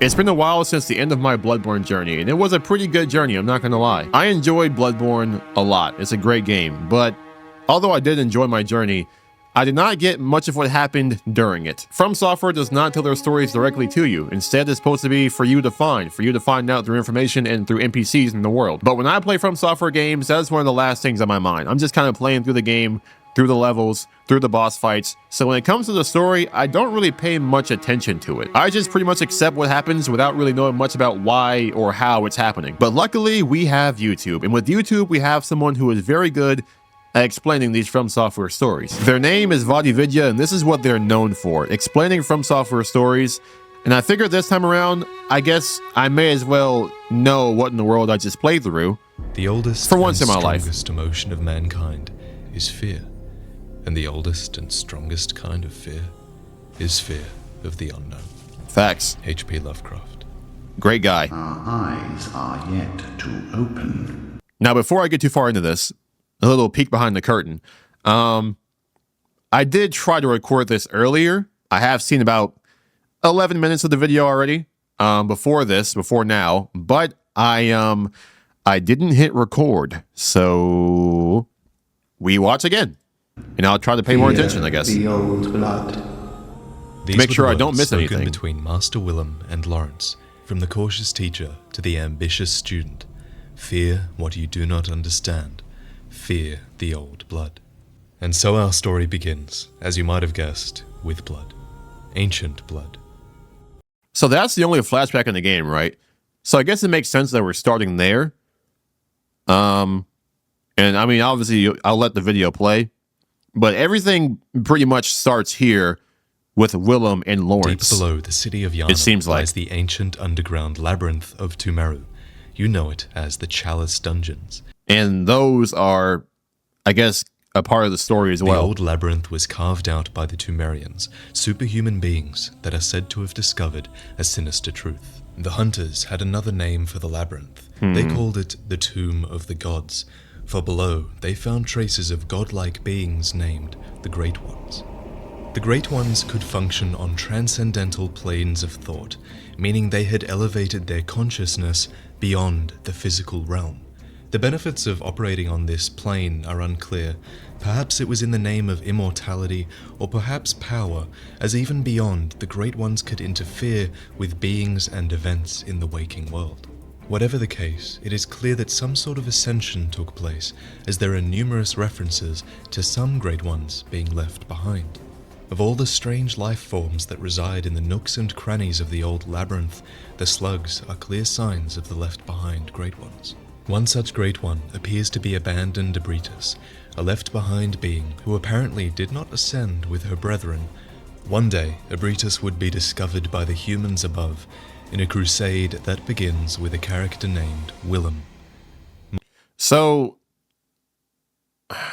It's been a while since the end of my Bloodborne journey, and it was a pretty good journey, I'm not gonna lie. I enjoyed Bloodborne a lot, it's a great game, but although I did enjoy my journey, I did not get much of what happened during it. FromSoftware does not tell their stories directly to you. Instead, it's supposed to be for you to find out through information and through NPCs in the world. But when I play FromSoftware games, that's one of the last things on my mind. I'm just kind of playing through the game, through the levels, through the boss fights. So when it comes to the story, I don't really pay much attention to it. I just pretty much accept what happens without really knowing much about why or how it's happening. But luckily, we have YouTube. And with YouTube, we have someone who is very good at explaining these FromSoftware stories. Their name is VaatiVidya, and this is what they're known for, explaining FromSoftware stories. And I figured this time around, I guess I may as well know what in the world I just played through. The oldest for once and in my life. strongest emotion of mankind is fear. And the oldest and strongest kind of fear is fear of the unknown. Facts. H.P. Lovecraft. Great guy. Our eyes are yet to open. Now, before I get too far into this, a little peek behind the curtain. I did try to record this earlier. I have seen about 11 minutes of the video already before now, but I didn't hit record. So we watch again. And I'll try to pay more attention, I guess. The old blood. These make were sure the I don't words miss spoken anything. between Master Willem and Lawrence, from the cautious teacher to the ambitious student. Fear what you do not understand. Fear the old blood. And so our story begins, as you might have guessed, with blood. Ancient blood. So that's the only flashback in the game, right? So I guess it makes sense that we're starting there. And I mean, obviously, I'll let the video play. But everything pretty much starts here with Willem and Lawrence. Deep below the city of Yharnam It seems like. lies the ancient underground labyrinth of Tumeru. You know it as the Chalice Dungeons. And those are, I guess, a part of the story as well. The old labyrinth was carved out by the Tumerians, superhuman beings that are said to have discovered a sinister truth. The hunters had another name for the labyrinth. They called it the Tomb of the Gods, for below they found traces of godlike beings named the Great Ones. The Great Ones could function on transcendental planes of thought, meaning they had elevated their consciousness beyond the physical realm. The benefits of operating on this plane are unclear. Perhaps it was in the name of immortality, or perhaps power, as even beyond, the Great Ones could interfere with beings and events in the waking world. Whatever the case, it is clear that some sort of ascension took place, as there are numerous references to some Great Ones being left behind. Of all the strange life forms that reside in the nooks and crannies of the old labyrinth, the slugs are clear signs of the left-behind Great Ones. One such Great One appears to be abandoned Ebritus, a left-behind being who apparently did not ascend with her brethren. One day, Ebritus would be discovered by the humans above, in a crusade that begins with a character named Willem. So,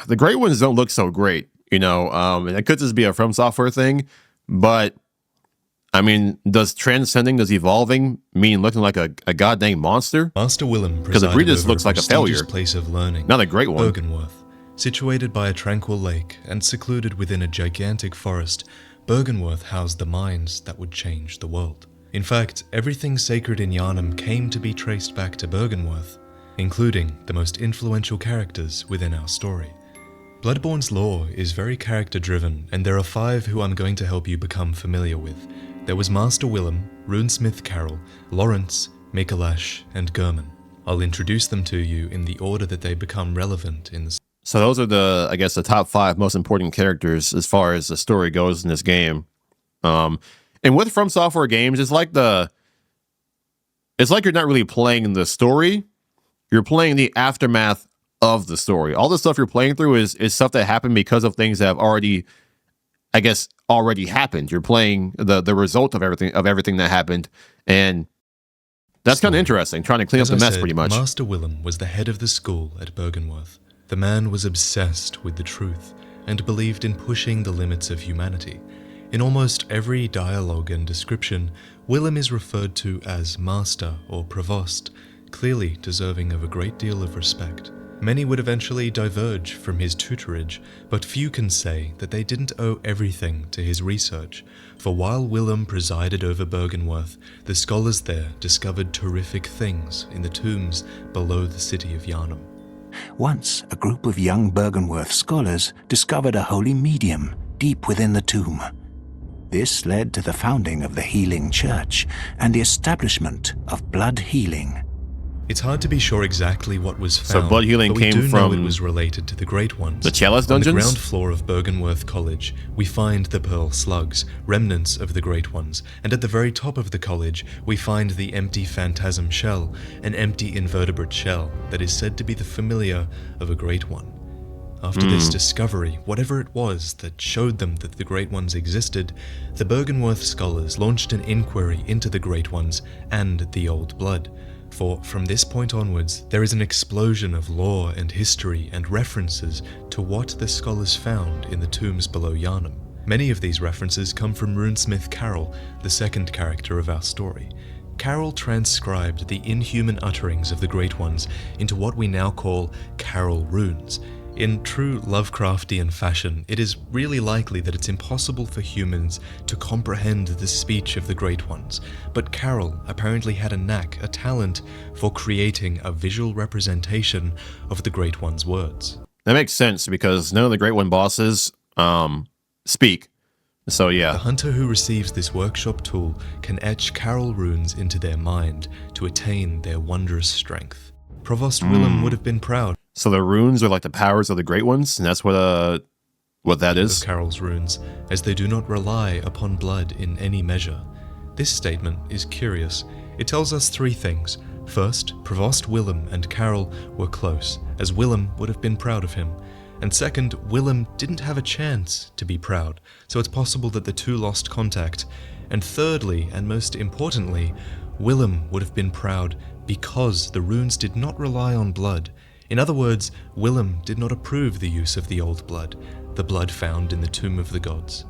the Great Ones don't look so great, you know. And it could just be a FromSoftware thing, but I mean, does evolving mean looking like a goddamn monster? Master Willem Because presided Ebritus over looks like a prestigious failure. place of learning, Not a great one. Byrgenwerth. Situated by a tranquil lake and secluded within a gigantic forest, Byrgenwerth housed the mines that would change the world. In fact, everything sacred in Yharnam came to be traced back to Byrgenwerth, including the most influential characters within our story. Bloodborne's lore is very character-driven, and there are 5 who I'm going to help you become familiar with. There was Master Willem, Runesmith Carol, Lawrence, Mikolash, and German. I'll introduce them to you in the order that they become relevant in the... So those are the, I guess, the top 5 most important characters as far as the story goes in this game. And with FromSoftware games, it's like you're not really playing the story. You're playing the aftermath of the story. All the stuff you're playing through is stuff that happened because of things that have already happened. You're playing the result of everything that happened. And that's kind of interesting, trying to clean up the mess pretty much. Master Willem was the head of the school at Byrgenwerth. The man was obsessed with the truth and believed in pushing the limits of humanity. In almost every dialogue and description, Willem is referred to as Master or Provost, clearly deserving of a great deal of respect. Many would eventually diverge from his tutorage, but few can say that they didn't owe everything to his research, for while Willem presided over Bergenworth, the scholars there discovered terrific things in the tombs below the city of Yharnam. Once, a group of young Bergenworth scholars discovered a holy medium deep within the tomb. This led to the founding of the Healing Church and the establishment of blood healing. It's hard to be sure exactly what was found, So blood healing but we came do from know it was related to the Great Ones. the Chalice On the dungeons? ground floor of Bergenworth College, we find the Pearl Slugs, remnants of the Great Ones, and at the very top of the college, we find the empty Phantasm Shell, an empty invertebrate shell that is said to be the familiar of a Great One. After this discovery, whatever it was that showed them that the Great Ones existed, the Bergenworth scholars launched an inquiry into the Great Ones and the Old Blood. For from this point onwards, there is an explosion of lore and history and references to what the scholars found in the tombs below Yharnam. Many of these references come from runesmith Carol, the second character of our story. Carol transcribed the inhuman utterings of the Great Ones into what we now call Carol runes. In true Lovecraftian fashion, it is really likely that it's impossible for humans to comprehend the speech of the Great Ones, but Carol apparently had a knack, a talent, for creating a visual representation of the Great One's words. That makes sense because none of the Great One bosses speak. So The yeah. hunter who receives this workshop tool can etch Carol runes into their mind to attain their wondrous strength. Provost Willem would have been proud So the runes are like the powers of the Great Ones, and that's what that of is. Carol's runes, as they do not rely upon blood in any measure. This statement is curious. It tells us three things. First, Provost Willem and Carol were close, as Willem would have been proud of him. And second, Willem didn't have a chance to be proud, so it's possible that the two lost contact. And thirdly, and most importantly, Willem would have been proud because the runes did not rely on blood. In other words, Willem did not approve the use of the old blood, the blood found in the Tomb of the Gods.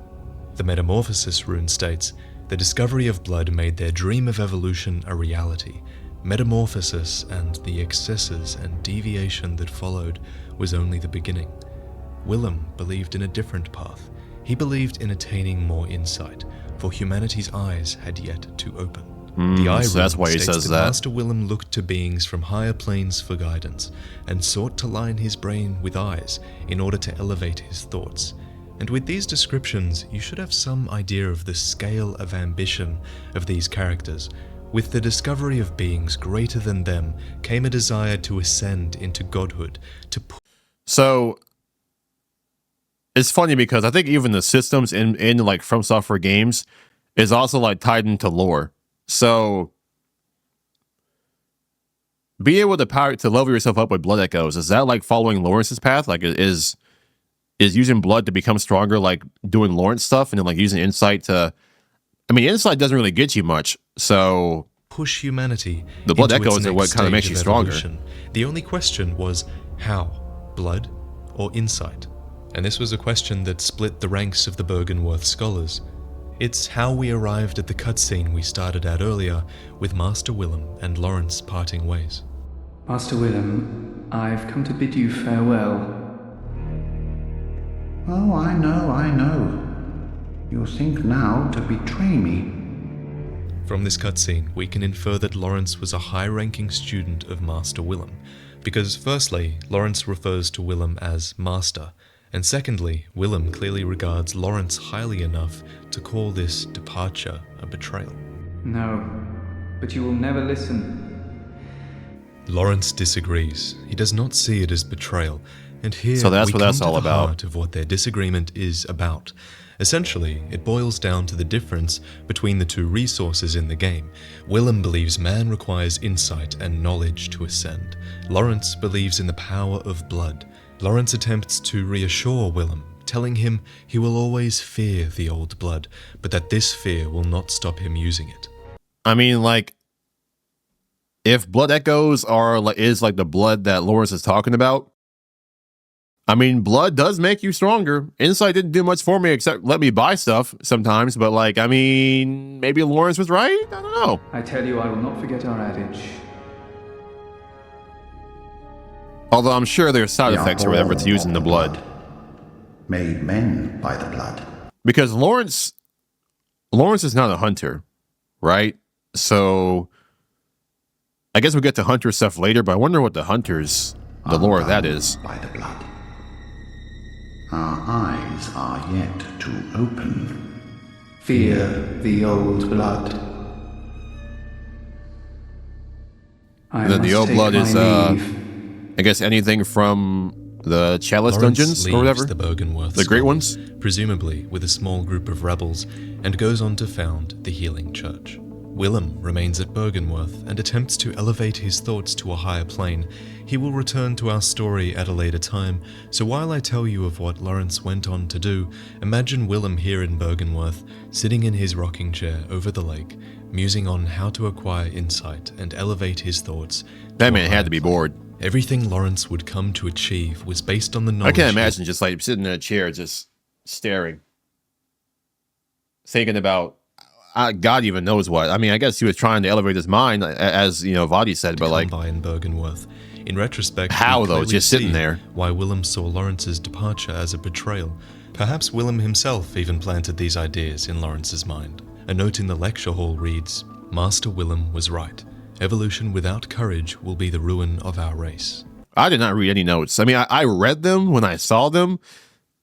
The Metamorphosis rune states, the discovery of blood made their dream of evolution a reality. Metamorphosis and the excesses and deviation that followed was only the beginning. Willem believed in a different path. He believed in attaining more insight, for humanity's eyes had yet to open. The eye so that's rune why he states says that that. Master Willem looked to beings from higher planes for guidance, and sought to line his brain with eyes in order to elevate his thoughts. And with these descriptions, you should have some idea of the scale of ambition of these characters. With the discovery of beings greater than them came a desire to ascend into godhood, to So it's funny because I think even the systems in like FromSoftware games is also like tied into lore. So be able to level yourself up with blood echoes, is that like following Lawrence's path? Like is using blood to become stronger, like doing Lawrence stuff, and then like using insight to, I mean, insight doesn't really get you much. So push humanity. The blood into its echoes are what next kinda stage makes of you stronger. evolution. The only question was how? Blood or insight? And this was a question that split the ranks of the Bergenworth scholars. It's how we arrived at the cutscene we started at earlier, with Master Willem and Lawrence parting ways. Master Willem, I've come to bid you farewell. Oh, I know. You think now to betray me. From this cutscene, we can infer that Lawrence was a high-ranking student of Master Willem, because firstly, Lawrence refers to Willem as Master, and secondly, Willem clearly regards Lawrence highly enough to call this departure a betrayal. No, but you will never listen. Lawrence disagrees. He does not see it as betrayal, and here So that's we what come that's to all the about. heart of what their disagreement is about. Essentially, it boils down to the difference between the two resources in the game. Willem believes man requires insight and knowledge to ascend. Lawrence believes in the power of blood. Lawrence attempts to reassure Willem, telling him he will always fear the old blood, but that this fear will not stop him using it. I mean, like, if blood echoes is like the blood that Lawrence is talking about, I mean, blood does make you stronger. Insight didn't do much for me except let me buy stuff sometimes, but like, I mean, maybe Lawrence was right? I don't know. I tell you, I will not forget our adage. Although I'm sure there's side We are effects or whatever it's born using the of blood. made men by the blood. Because Lawrence is not a hunter, right? So I guess we'll get to hunter stuff later, but I wonder what the lore of that is. By the blood. Our eyes are yet to open. Fear the old blood. I The must old take blood my is, leave. I guess anything from the Chalice Lawrence dungeons or leaves whatever? the Byrgenwerth The great scholars, ones? presumably with a small group of rebels, and goes on to found the Healing Church. Willem remains at Byrgenwerth and attempts to elevate his thoughts to a higher plane. He will return to our story at a later time, so while I tell you of what Lawrence went on to do, imagine Willem here in Byrgenwerth, sitting in his rocking chair over the lake, musing on how to acquire insight and elevate his thoughts. That man had to be bored. Everything Lawrence would come to achieve was based on the knowledge. I can't imagine just like sitting in a chair just staring. Thinking about God even knows what. I mean, I guess he was trying to elevate his mind, as Vaati said, but like, by in Byrgenwerth. In retrospect, how we though? clearly Just sitting see there. Why Willem saw Lawrence's departure as a betrayal. Perhaps Willem himself even planted these ideas in Lawrence's mind. A note in the lecture hall reads, "Master Willem was right. Evolution without courage will be the ruin of our race." I did not read any notes. I mean, I read them when I saw them,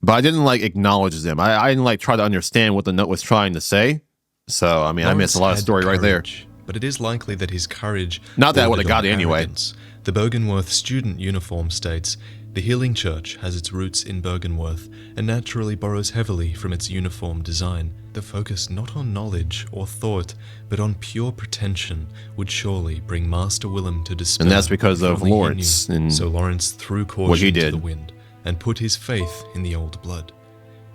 but I didn't like acknowledge them. I didn't like try to understand what the note was trying to say. So, I mean, I missed a lot of Lawrence story had right there. courage, But it is likely that his courage... Not that I bordered would've got on it anyway. arrogance. The Byrgenwerth student uniform states, "The Healing Church has its roots in Byrgenwerth and naturally borrows heavily from its uniform design. The focus not on knowledge or thought, but on pure pretension would surely bring Master Willem to despair. And that's because if of only he Lawrence knew." and So Lawrence threw what caution he to did. the wind and put his faith in the old blood.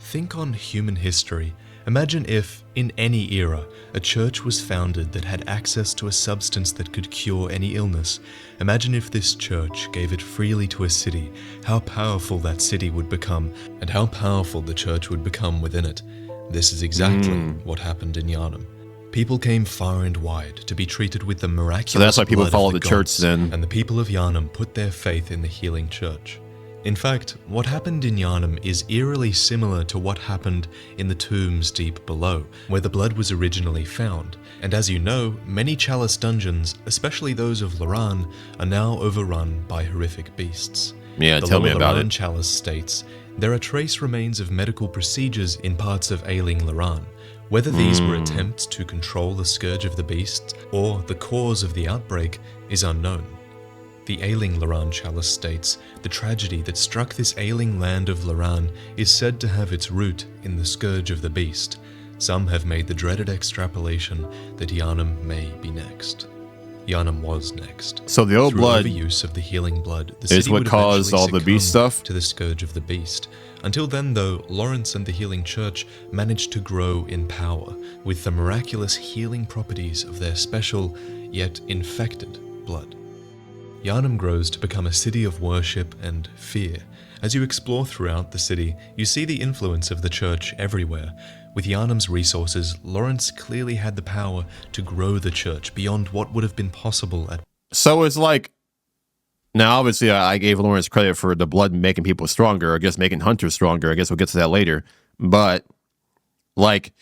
Think on human history. Imagine if, in any era, a church was founded that had access to a substance that could cure any illness. Imagine if this church gave it freely to a city, how powerful that city would become, and how powerful the church would become within it. This is exactly what happened in Yharnam. People came far and wide to be treated with the miraculous So that's why people blood of follow the church gods, then. and the people of Yharnam put their faith in the Healing Church. In fact, what happened in Yharnam is eerily similar to what happened in the tombs deep below, where the blood was originally found. And as you know, many Chalice dungeons, especially those of Loran, are now overrun by horrific beasts. Yeah, The tell me Loran about it. Chalice states, "There are trace remains of medical procedures in parts of ailing Loran. Whether these were attempts to control the scourge of the beasts or the cause of the outbreak is unknown." The ailing Loran Chalice states, "The tragedy that struck this ailing land of Loran is said to have its root in the scourge of the beast. Some have made the dreaded extrapolation that Yharnam may be next." Yharnam was next. So the old Through blood overuse of the healing blood, the is city what would caused eventually all the beast succumb stuff? to the scourge of the beast. Until then, though, Lawrence and the Healing Church managed to grow in power with the miraculous healing properties of their special, yet infected, blood. Yharnam grows to become a city of worship and fear. As you explore throughout the city, you see the influence of the church everywhere. With Yharnam's resources, Lawrence clearly had the power to grow the church beyond what would have been possible at... So it's like, now obviously I gave Lawrence credit for the blood making people stronger, I guess making hunters stronger. I guess we'll get to that later. But like,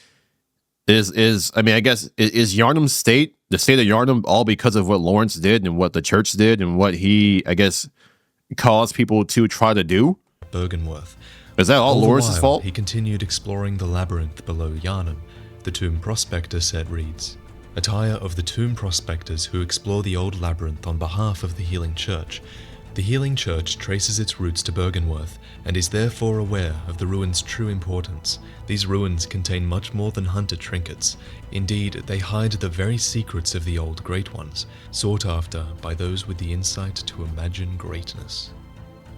I mean, I guess, is Yharnam's state, the state of Yharnam, all because of what Lawrence did and what the church did and what he, I guess, caused people to try to do? Byrgenwerth. Is that all All the Lawrence's while, fault? He continued exploring the labyrinth below Yharnam. The Tomb Prospector set reads, "Attire of the Tomb Prospectors who explore the old labyrinth on behalf of the Healing Church. The Healing Church traces its roots to Byrgenwerth and is therefore aware of the ruins' true importance. These ruins contain much more than hunter trinkets. Indeed, they hide the very secrets of the old Great Ones, sought after by those with the insight to imagine greatness."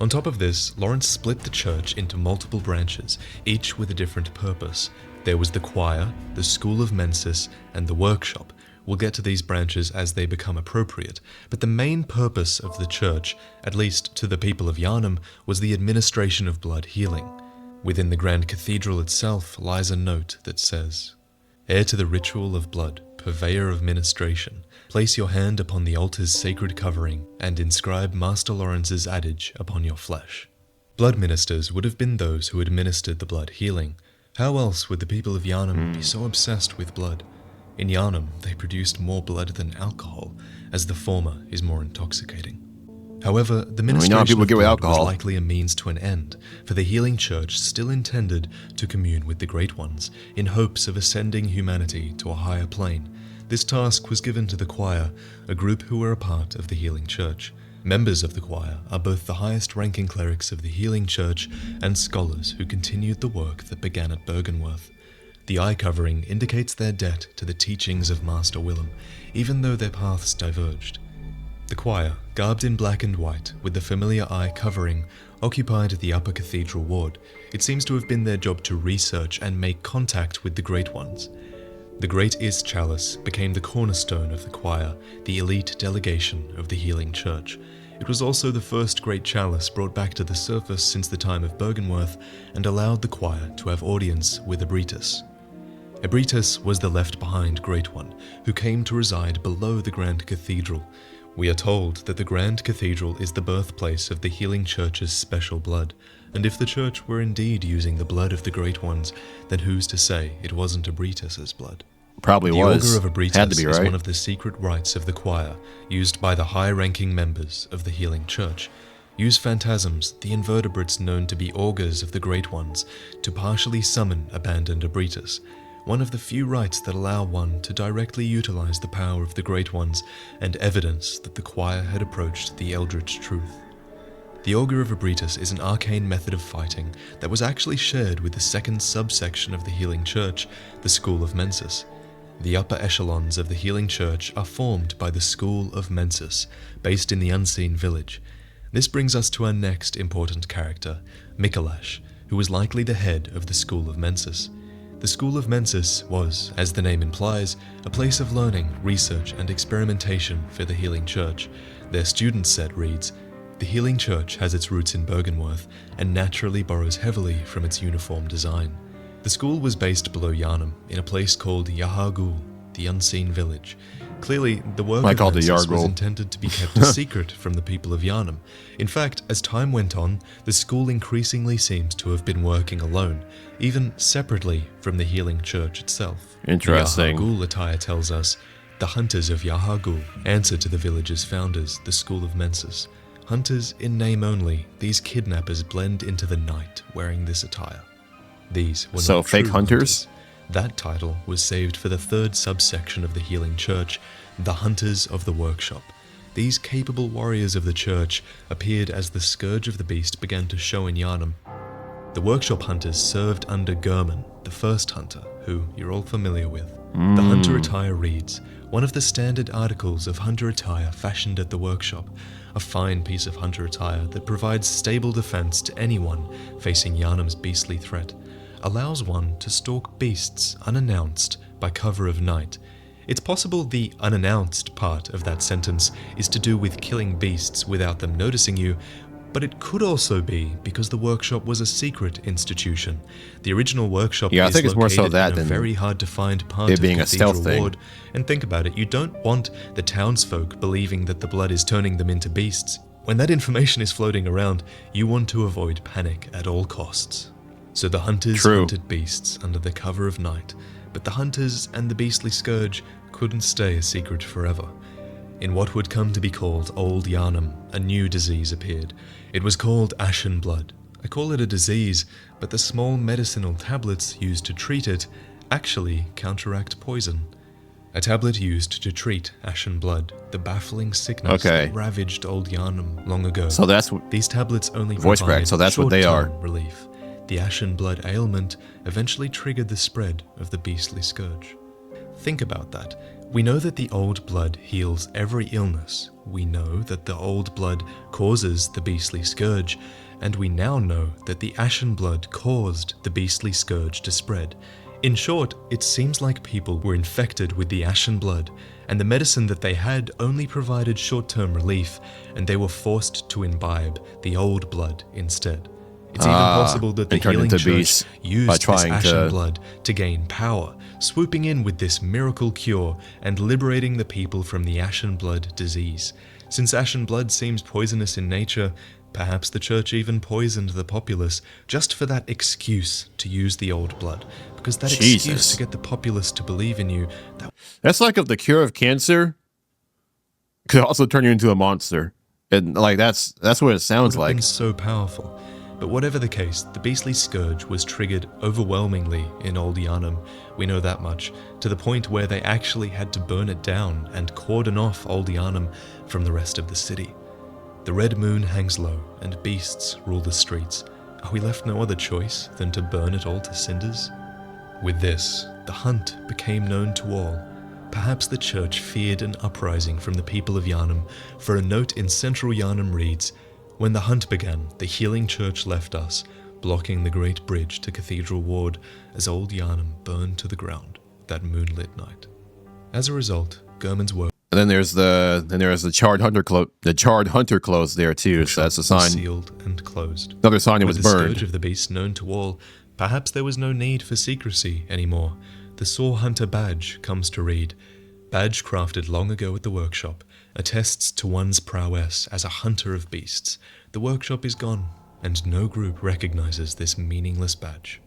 On top of this, Lawrence split the church into multiple branches, each with a different purpose. There was the choir, the school of Mensis, and the workshop. We'll get to these branches as they become appropriate, but the main purpose of the church, at least to the people of Yharnam, was the administration of blood healing. Within the grand cathedral itself lies a note that says, "Heir to the ritual of blood, purveyor of ministration, place your hand upon the altar's sacred covering and inscribe Master Lawrence's adage upon your flesh. Blood ministers would have been those who administered the blood healing. How else would the people of Yharnam be so obsessed with blood? In Yharnam, they produced more blood than alcohol, as the former is more intoxicating. However, the ministration of blood was likely a means to an end, for the healing church still intended to commune with the Great Ones, in hopes of ascending humanity to a higher plane. This task was given to the choir, a group who were a part of the healing church. Members of the choir are both the highest-ranking clerics of the healing church and scholars who continued the work that began at Byrgenwerth. The eye covering indicates their debt to the teachings of Master Willem, even though their paths diverged. The choir, garbed in black and white, with the familiar eye covering, occupied the upper cathedral ward. It seems to have been their job to research and make contact with the Great Ones. The Great Is Chalice became the cornerstone of the choir, the elite delegation of the healing church. It was also the first great chalice brought back to the surface since the time of Byrgenwerth and allowed the choir to have audience with Ebritus. Ebritus was the left-behind Great One, who came to reside below the Grand Cathedral. We are told that the Grand Cathedral is the birthplace of the healing church's special blood, and if the church were indeed using the blood of the Great Ones, then who's to say it wasn't Ebritus's blood? Probably was. The Augur of Ebritus Had to be, right? is one of the secret rites of the choir, used by the high-ranking members of the healing church. Use phantasms, the invertebrates known to be augurs of the Great Ones, to partially summon abandoned Ebritus, one of the few rites that allow one to directly utilize the power of the Great Ones and evidence that the choir had approached the eldritch truth. The Augur of Ebritus is an arcane method of fighting that was actually shared with the second subsection of the healing church, the School of Mensis. The upper echelons of the healing church are formed by the School of Mensis, based in the Unseen Village. This brings us to our next important character, Mikolash, who was likely the head of the School of Mensis. The School of Mensis was, as the name implies, a place of learning, research, and experimentation for the healing church. Their student set reads, "The healing church has its roots in Byrgenwerth and naturally borrows heavily from its uniform design." The school was based below Yharnam, in a place called Yahar'gul, the Unseen Village. Clearly, the work of Mensis was intended to be kept a secret from the people of Yharnam. In fact, as time went on, the school increasingly seems to have been working alone, even separately from the healing church itself. Interesting. The Yahar'gul attire tells us, "The hunters of Yahar'gul answer to the village's founders, the School of Mensis. Hunters in name only, these kidnappers blend into the night wearing this attire." These were not fake true hunters? That title was saved for the third subsection of the healing church, the Hunters of the Workshop. These capable warriors of the church appeared as the scourge of the beast began to show in Yharnam. The workshop hunters served under Gurman, the first hunter, who you're all familiar with. The hunter attire reads, "One of the standard articles of hunter attire fashioned at the workshop, a fine piece of hunter attire that provides stable defense to anyone facing Yharnam's beastly threat, allows one to stalk beasts unannounced by cover of night." It's possible the unannounced part of that sentence is to do with killing beasts without them noticing you, but it could also be because the workshop was a secret institution. The original workshop is think it's more so located that in a than very hard to find part it of being a stealth Cathedral thing. Ward. And think about it, you don't want the townsfolk believing that the blood is turning them into beasts. When that information is floating around, you want to avoid panic at all costs. So the hunters hunted beasts under the cover of night, but the hunters and the beastly scourge couldn't stay a secret forever. In what would come to be called Old Yharnam, a new disease appeared. It was called Ashen Blood. I call it a disease, but the small medicinal tablets used to treat it actually counteract poison. A tablet used to treat Ashen Blood, the baffling sickness that ravaged Old Yharnam long ago. So that's These tablets only voice provide crack, so that's what they are. short-term relief. The Ashen Blood ailment eventually triggered the spread of the beastly scourge. Think about that. We know that the old blood heals every illness. We know that the old blood causes the beastly scourge, and we now know that the Ashen Blood caused the beastly scourge to spread. In short, it seems like people were infected with the Ashen Blood, and the medicine that they had only provided short-term relief, and they were forced to imbibe the old blood instead. It's even possible that the and turned healing into church beasts by used this trying ashen to- blood to gain power, swooping in with this miracle cure and liberating the people from the ashen blood disease. Since ashen blood seems poisonous in nature, perhaps the church even poisoned the populace just for that excuse to use the old blood. Because that excuse Jesus. to get the populace to believe in you, that That's like if the cure of cancer could also turn you into a monster. And like that's what it sounds would have like. been so powerful. But whatever the case, the beastly scourge was triggered overwhelmingly in Old Yharnam, we know that much, to the point where they actually had to burn it down and cordon off Old Yharnam from the rest of the city. The red moon hangs low, and beasts rule the streets. Are we left no other choice than to burn it all to cinders? With this, the hunt became known to all. Perhaps the church feared an uprising from the people of Yharnam, for a note in central Yharnam reads, "When the hunt began, the healing church left us, blocking the great bridge to Cathedral Ward as Old Yharnam burned to the ground that moonlit night." As a result, Gurman's work And then there's the charred hunter clothes there too. So that's a was sign. sealed and closed. Another sign it With was the burned. scourge of the beast known to all, perhaps there was no need for secrecy anymore. The Saw Hunter badge comes to read, "Badge crafted long ago at the workshop, attests to one's prowess as a hunter of beasts. The workshop is gone, and no group recognizes this meaningless badge."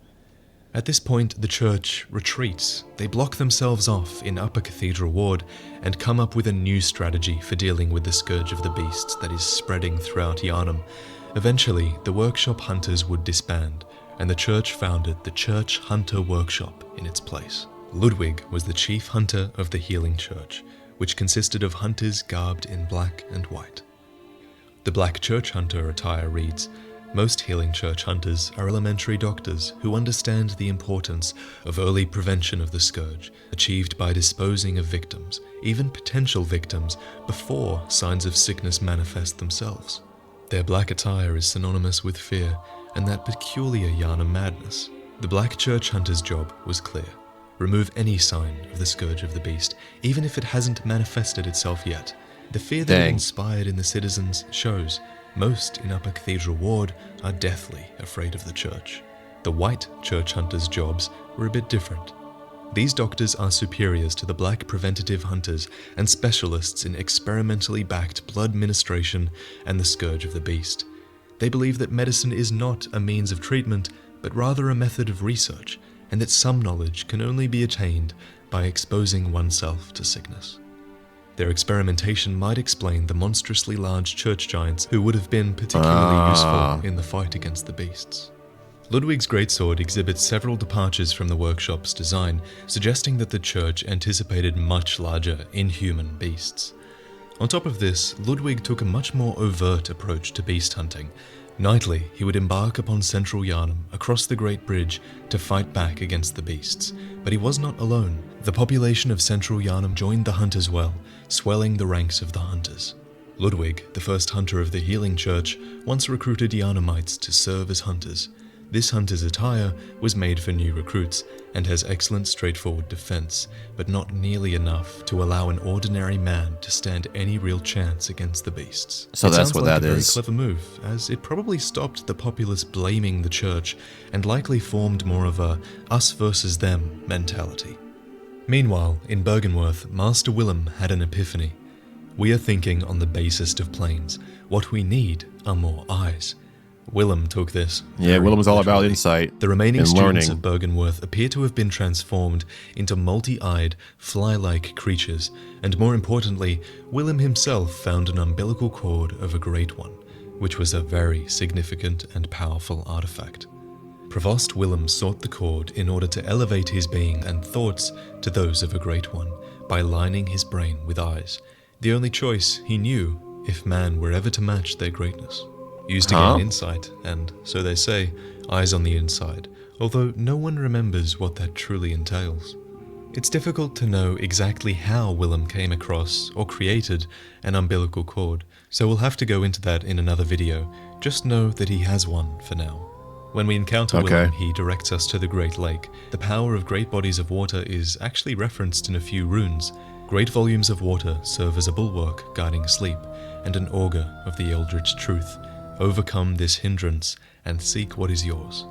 At this point, the church retreats. They block themselves off in Upper Cathedral Ward and come up with a new strategy for dealing with the scourge of the beasts that is spreading throughout Yharnam. Eventually, the workshop hunters would disband, and the church founded the Church Hunter Workshop in its place. Ludwig was the chief hunter of the healing church, which consisted of hunters garbed in black and white. The black church hunter attire reads, "Most healing church hunters are elementary doctors who understand the importance of early prevention of the scourge, achieved by disposing of victims, even potential victims, before signs of sickness manifest themselves. Their black attire is synonymous with fear and that peculiar Yharnam madness. The black church hunter's job was clear. Remove any sign of the scourge of the beast, even if it hasn't manifested itself yet. The fear that it Dang. inspired in the citizens shows. Most in Upper Cathedral Ward are deathly afraid of the church. The white church hunters' jobs were a bit different. These doctors are superiors to the black preventative hunters and specialists in experimentally backed blood ministration and the scourge of the beast. They believe that medicine is not a means of treatment, but rather a method of research, and that some knowledge can only be attained by exposing oneself to sickness. Their experimentation might explain the monstrously large church giants who would have been particularly useful in the fight against the beasts. Ludwig's greatsword exhibits several departures from the workshop's design, suggesting that the church anticipated much larger, inhuman beasts. On top of this, Ludwig took a much more overt approach to beast hunting. Nightly, he would embark upon central Yharnam, across the Great Bridge, to fight back against the beasts. But he was not alone. The population of central Yharnam joined the hunt as well, swelling the ranks of the hunters. Ludwig, the first hunter of the healing church, once recruited Yharnamites to serve as hunters. This hunter's attire was made for new recruits and has excellent straightforward defense, but not nearly enough to allow an ordinary man to stand any real chance against the beasts. So It that's sounds what like that a very is. clever move, as it probably stopped the populace blaming the church and likely formed more of a us versus them mentality. Meanwhile, in Bergenworth, Master Willem had an epiphany. We are thinking on the basest of planes. What we need are more eyes. Willem took this. Yeah, Willem was all about literally. insight The remaining and students learning. of Bergenworth appear to have been transformed into multi-eyed, fly-like creatures, and more importantly, Willem himself found an umbilical cord of a Great One, which was a very significant and powerful artifact. Provost Willem sought the cord in order to elevate his being and thoughts to those of a Great One by lining his brain with eyes, the only choice he knew if man were ever to match their greatness. Used to gain insight, and, so they say, eyes on the inside, although no one remembers what that truly entails. It's difficult to know exactly how Willem came across or created an umbilical cord, so we'll have to go into that in another video. Just know that he has one for now. When we encounter Willem, he directs us to the Great Lake. The power of great bodies of water is actually referenced in a few runes. Great volumes of water serve as a bulwark guarding sleep, and an augur of the eldritch truth. Overcome this hindrance, and seek what is yours.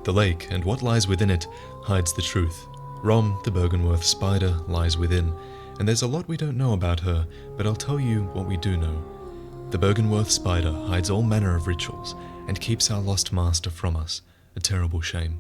The lake and what lies within it hides the truth. Rom, the Byrgenwerth spider, lies within, and there's a lot we don't know about her, but I'll tell you what we do know. The Byrgenwerth spider hides all manner of rituals and keeps our lost master from us, a terrible shame.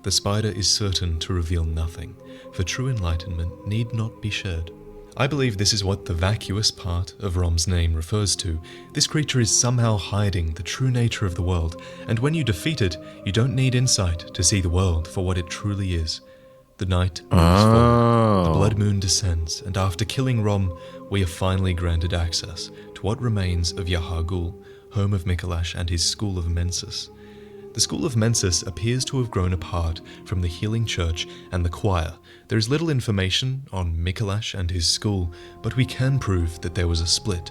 The spider is certain to reveal nothing, for true enlightenment need not be shared. I believe this is what the vacuous part of Rom's name refers to. This creature is somehow hiding the true nature of the world, and when you defeat it, you don't need insight to see the world for what it truly is. The night moves forward, the blood moon descends, and after killing Rom, we are finally granted access to what remains of Yahar'gul, home of Mikolash and his school of Mensis. The school of Mensis appears to have grown apart from the healing church and the choir. There is little information on Mikolash and his school, but we can prove that there was a split.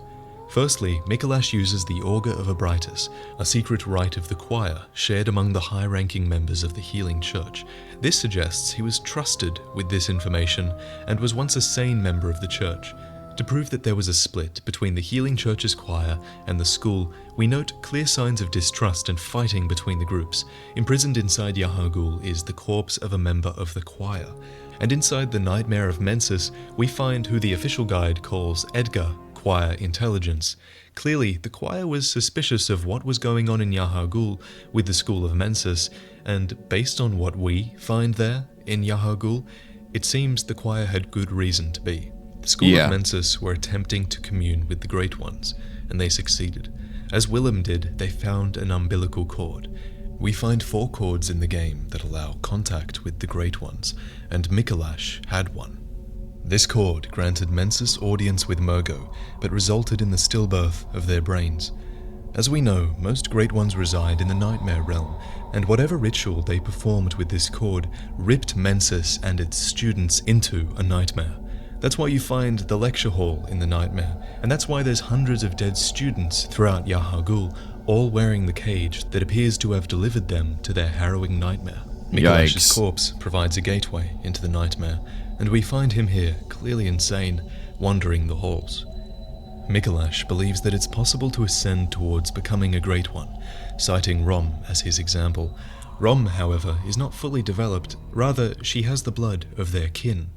Firstly, Mikolash uses the Augur of Abritus, a secret rite of the choir shared among the high-ranking members of the healing church. This suggests he was trusted with this information and was once a sane member of the church. To prove that there was a split between the healing church's choir and the school, we note clear signs of distrust and fighting between the groups. Imprisoned inside Yahar'gul is the corpse of a member of the choir, and inside the Nightmare of Mensis, we find who the official guide calls Edgar, choir intelligence. Clearly, the choir was suspicious of what was going on in Yahar'gul with the school of Mensis, and based on what we find there in Yahar'gul, it seems the choir had good reason to be. The school of Mensis were attempting to commune with the Great Ones, and they succeeded. As Willem did, they found an umbilical cord. We find 4 cords in the game that allow contact with the Great Ones, and Mikolash had one. This cord granted Mensis audience with Murgo, but resulted in the stillbirth of their brains. As we know, most Great Ones reside in the Nightmare Realm, and whatever ritual they performed with this cord ripped Mensis and its students into a nightmare. That's why you find the lecture hall in the Nightmare, and that's why there's hundreds of dead students throughout Yahar'gul, all wearing the cage that appears to have delivered them to their harrowing nightmare. Mikolash's corpse provides a gateway into the nightmare, and we find him here, clearly insane, wandering the halls. Mikolash believes that it's possible to ascend towards becoming a Great One, citing Rom as his example. Rom, however, is not fully developed, rather she has the blood of their kin.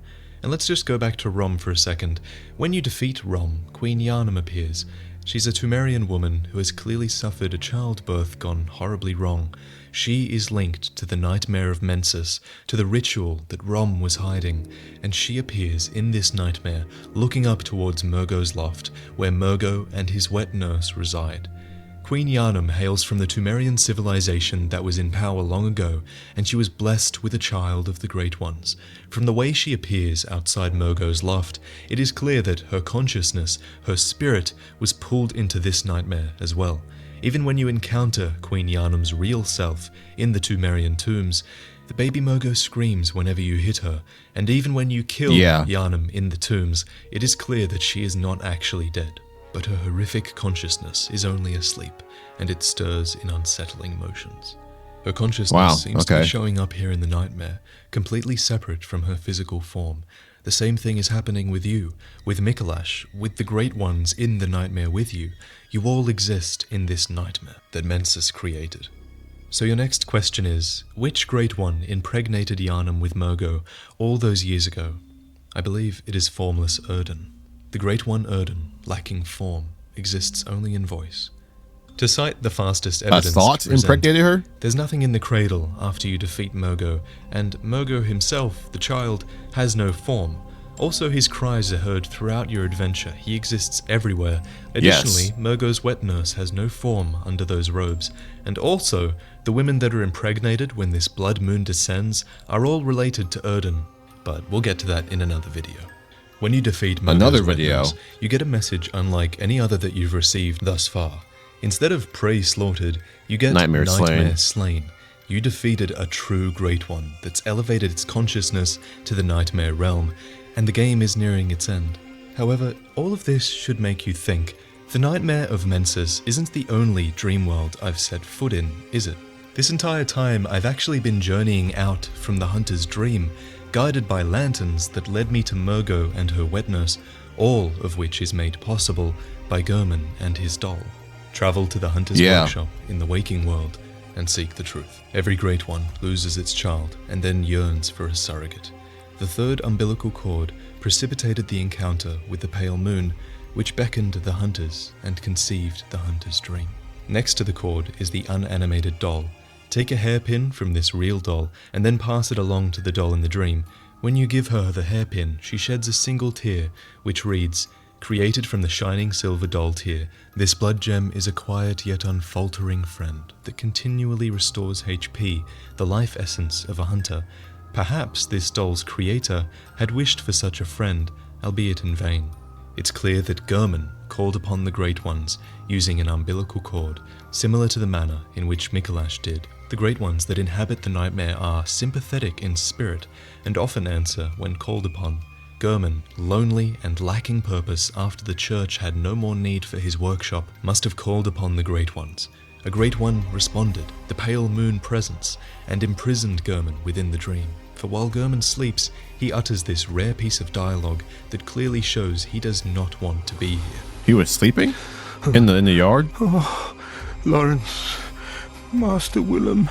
And let's just go back to Rom for a second. When you defeat Rom, Queen Yharnam appears. She's a Tumerian woman who has clearly suffered a childbirth gone horribly wrong. She is linked to the Nightmare of Mensis, to the ritual that Rom was hiding, and she appears in this nightmare, looking up towards Murgo's loft, where Murgo and his wet nurse reside. Queen Yharnam hails from the Tumerian civilization that was in power long ago, and she was blessed with a child of the Great Ones. From the way she appears outside Murgo's loft, it is clear that her consciousness, her spirit, was pulled into this nightmare as well. Even when you encounter Queen Yharnam's real self in the Tumerian tombs, the baby Murgo screams whenever you hit her, and even when you kill Yharnam in the tombs, it is clear that she is not actually dead. But her horrific consciousness is only asleep, and it stirs in unsettling motions. Her consciousness seems to be showing up here in the nightmare, completely separate from her physical form. The same thing is happening with you, with Mikolash, with the Great Ones in the nightmare with you. You all exist in this nightmare that Mensis created. So your next question is, which Great One impregnated Yharnam with Murgo all those years ago? I believe it is formless Erden. The Great One Erden, lacking form, exists only in voice. To cite the fastest evidence, thought impregnated her? There's nothing in the cradle after you defeat Murgo, and Murgo himself, the child, has no form. Also, his cries are heard throughout your adventure. He exists everywhere. Additionally, Murgo's wet nurse has no form under those robes. And also, the women that are impregnated when this blood moon descends are all related to Erden. But we'll get to that in another video. When you defeat Murgo's wet nurse, you get a message unlike any other that you've received thus far. Instead of prey slaughtered, you get Nightmare slain. You defeated a true Great One that's elevated its consciousness to the Nightmare realm, and the game is nearing its end. However, all of this should make you think, the Nightmare of Mensis isn't the only dream world I've set foot in, is it? This entire time I've actually been journeying out from the hunter's dream, guided by lanterns that led me to Murgo and her wet nurse, all of which is made possible by German and his doll. Travel to the hunter's workshop in the waking world, and seek the truth. Every great one loses its child and then yearns for a surrogate. The third umbilical cord precipitated the encounter with the pale moon, which beckoned the hunters and conceived the hunter's dream. Next to the cord is the unanimated doll. Take a hairpin from this real doll and then pass it along to the doll in the dream. When you give her the hairpin, she sheds a single tear, which reads, "Created from the shining silver doll tear, this blood gem is a quiet yet unfaltering friend that continually restores HP, the life essence of a hunter. Perhaps this doll's creator had wished for such a friend, albeit in vain." It's clear that Gurman called upon the Great Ones using an umbilical cord, similar to the manner in which Mikolash did. The Great Ones that inhabit the nightmare are sympathetic in spirit and often answer when called upon. Gurman, lonely and lacking purpose after the church had no more need for his workshop, must have called upon the Great Ones. A Great One responded, the pale moon presence, and imprisoned Gurman within the dream. For while Gurman sleeps, he utters this rare piece of dialogue that clearly shows he does not want to be here. He was sleeping? In the yard? Oh, Lawrence, Master Willem.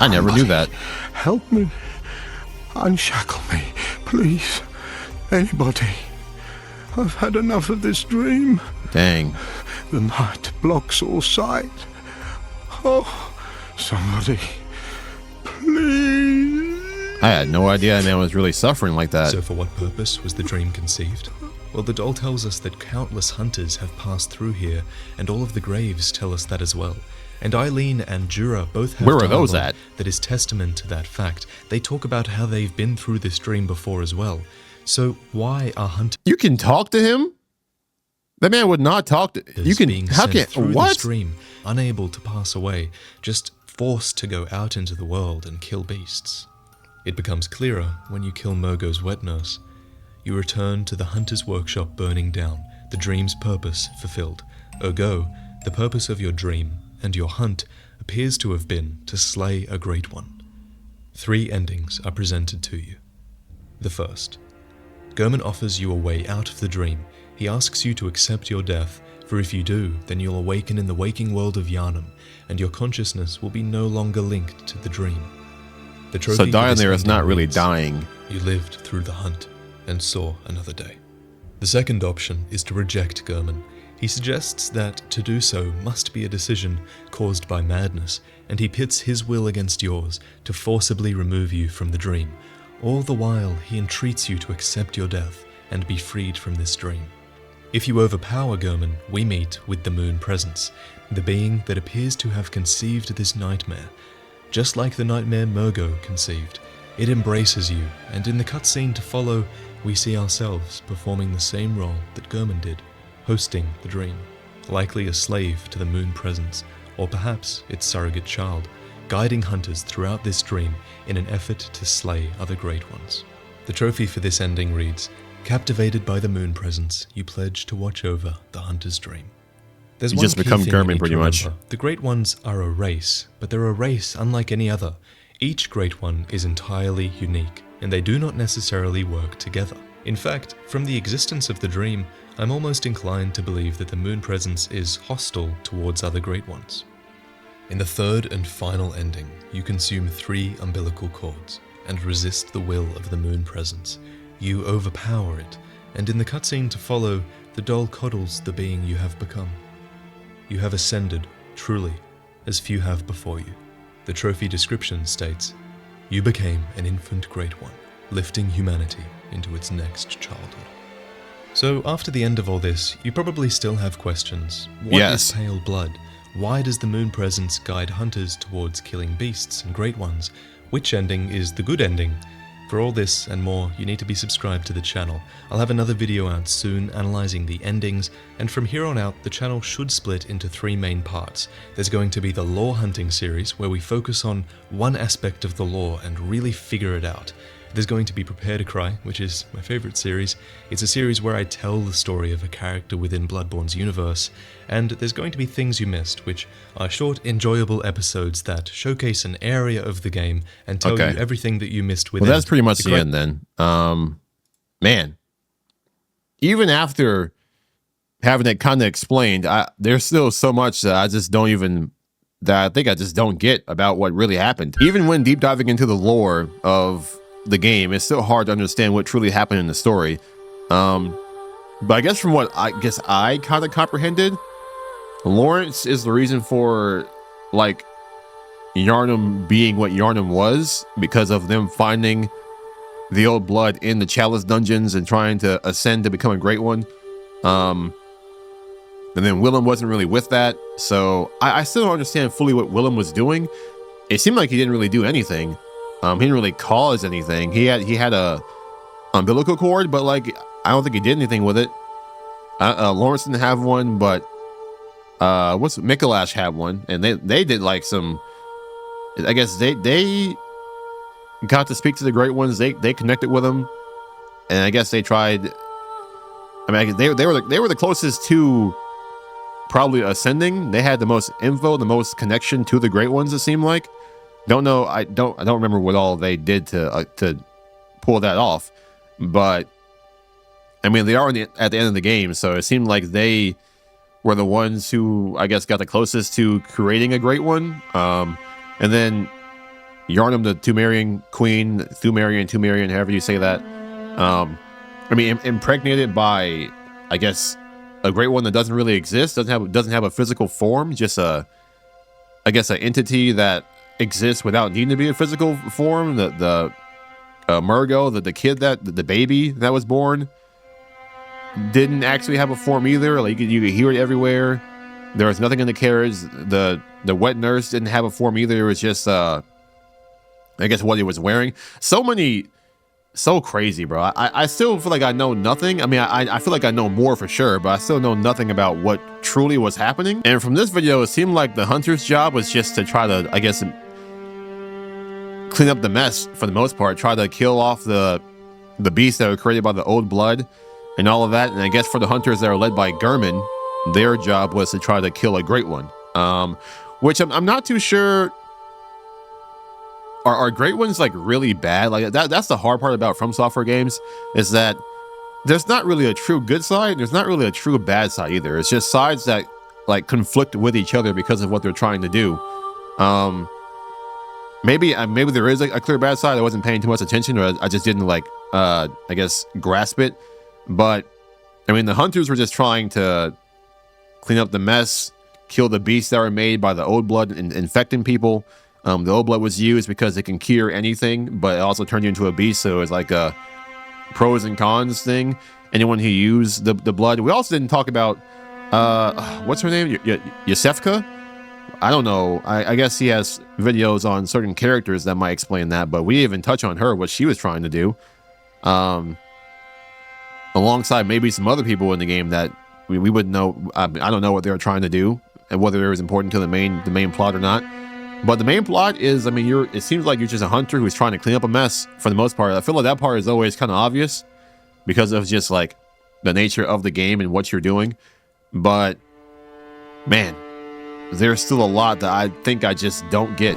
I never knew that. Help me. Unshackle me, please. Anybody. I've had enough of this dream. Dang. The night blocks all sight. Oh, somebody. Please. I had no idea that man was really suffering like that. So for what purpose was the dream conceived? Well, the doll tells us that countless hunters have passed through here, and all of the graves tell us that as well. And Eileen and Jura both have Where were those dialogue at? that is testament to that fact. They talk about how they've been through this dream before as well. So why are hunters You can talk to him? That man would not talk to you. Can being how sent can through what? this dream, unable to pass away, just forced to go out into the world and kill beasts? It becomes clearer when you kill Murgo's wet nurse. You return to the hunter's workshop burning down, the dream's purpose fulfilled. Ergo, the purpose of your dream and your hunt appears to have been to slay a great one. 3 endings are presented to you. The first. Gurman offers you a way out of the dream. He asks you to accept your death, for if you do, then you'll awaken in the waking world of Yharnam, and your consciousness will be no longer linked to the dream. The trophy So for dying this there is ending not really reads, dying. You lived through the hunt and saw another day. The second option is to reject Gurman. He suggests that to do so must be a decision caused by madness, and he pits his will against yours to forcibly remove you from the dream. All the while, he entreats you to accept your death and be freed from this dream. If you overpower Gurman, we meet with the Moon Presence, the being that appears to have conceived this nightmare. Just like the nightmare Murgo conceived, it embraces you, and in the cutscene to follow, we see ourselves performing the same role that Gurman did, hosting the dream, likely a slave to the Moon Presence, or perhaps its surrogate child, guiding hunters throughout this dream in an effort to slay other great ones. The trophy for this ending reads, "Captivated by the Moon Presence, you pledge to watch over the hunter's dream." There's You one just key become thing Gurman you need pretty to much. remember. The Great Ones are a race, but they're a race unlike any other. Each Great One is entirely unique, and they do not necessarily work together. In fact, from the existence of the dream, I'm almost inclined to believe that the Moon Presence is hostile towards other Great Ones. In the third and final ending, you consume 3 umbilical cords and resist the will of the Moon Presence. You overpower it, and in the cutscene to follow, the doll coddles the being you have become. You have ascended, truly, as few have before you. The trophy description states, "You became an infant Great One, lifting humanity into its next childhood." So after the end of all this, you probably still have questions. What Yes. is pale blood? Why does the Moon Presence guide hunters towards killing beasts and Great Ones? Which ending is the good ending? For all this and more, you need to be subscribed to the channel. I'll have another video out soon analyzing the endings, and from here on out, the channel should split into 3 main parts. There's going to be the lore hunting series, where we focus on one aspect of the lore and really figure it out. There's going to be Prepare to Cry, which is my favorite series. It's a series where I tell the story of a character within Bloodborne's universe, and there's going to be Things You Missed, which are short, enjoyable episodes that showcase an area of the game and tell Okay. you everything that you missed within. Well, that's pretty much the great- end then. Man, even after having it kind of explained, there's still so much that I just don't even that I think I just don't get about what really happened. Even when deep diving into the lore of the game, it's still hard to understand what truly happened in the story. But I guess from what I kind of comprehended, Lawrence is the reason for like Yharnam being what Yharnam was, because of them finding the old blood in the Chalice dungeons and trying to ascend to become a great one. And then Willem wasn't really with that, so I still don't understand fully what Willem was doing. It seemed like he didn't really do anything. He didn't really cause anything. He had a umbilical cord, but like I don't think he did anything with it. Lawrence didn't have one, but Mikolash had one, and they did like some. I guess they got to speak to the Great Ones. They connected with them, and I guess they tried. I mean, they were the closest to probably ascending. They had the most info, the most connection to the Great Ones. It seemed like. Don't know. I don't remember what all they did to pull that off, but I mean, they are at the end of the game, so it seemed like they were the ones who I guess got the closest to creating a Great One. And then Yharnam, the Tumerian queen, Tumerian, however you say that. I mean, impregnated by, I guess, a Great One that doesn't really exist, doesn't have a physical form, just an entity that exists without needing to be a physical form. The Murgo, the kid the baby that was born, didn't actually have a form either. Like you could hear it everywhere. There was nothing in the carriage. The wet nurse didn't have a form either. It was just I guess what he was wearing. So crazy, bro. I still feel like I know nothing. I mean, I feel like I know more for sure, but I still know nothing about what truly was happening. And from this video, it seemed like the hunter's job was just to try to, I guess, clean up the mess for the most part. Try to kill off the beasts that were created by the old blood and all of that. And I guess for the hunters that are led by Gurman, their job was to try to kill a Great One. Which I'm not too sure. Are Great Ones like really bad? Like that's the hard part about FromSoftware games, is that there's not really a true good side. There's not really a true bad side either. It's just sides that like conflict with each other because of what they're trying to do. Maybe there is a clear bad side. I wasn't paying too much attention, or I just didn't like I guess grasp it. But I mean, the hunters were just trying to clean up the mess, kill the beasts that were made by the old blood and infecting people. The old blood was used because it can cure anything, but it also turned you into a beast, so it's like a pros and cons thing. Anyone who used the blood. We also didn't talk about what's her name? Yosefka? I don't know. I guess he has videos on certain characters that might explain that, but we didn't even touch on her, what she was trying to do. Alongside maybe some other people in the game that we wouldn't know. I don't know what they were trying to do and whether it was important to the main plot or not. But the main plot is, I mean, it seems like you're just a hunter who's trying to clean up a mess for the most part. I feel like that part is always kind of obvious because of just like the nature of the game and what you're doing. But man, there's still a lot that I think I just don't get.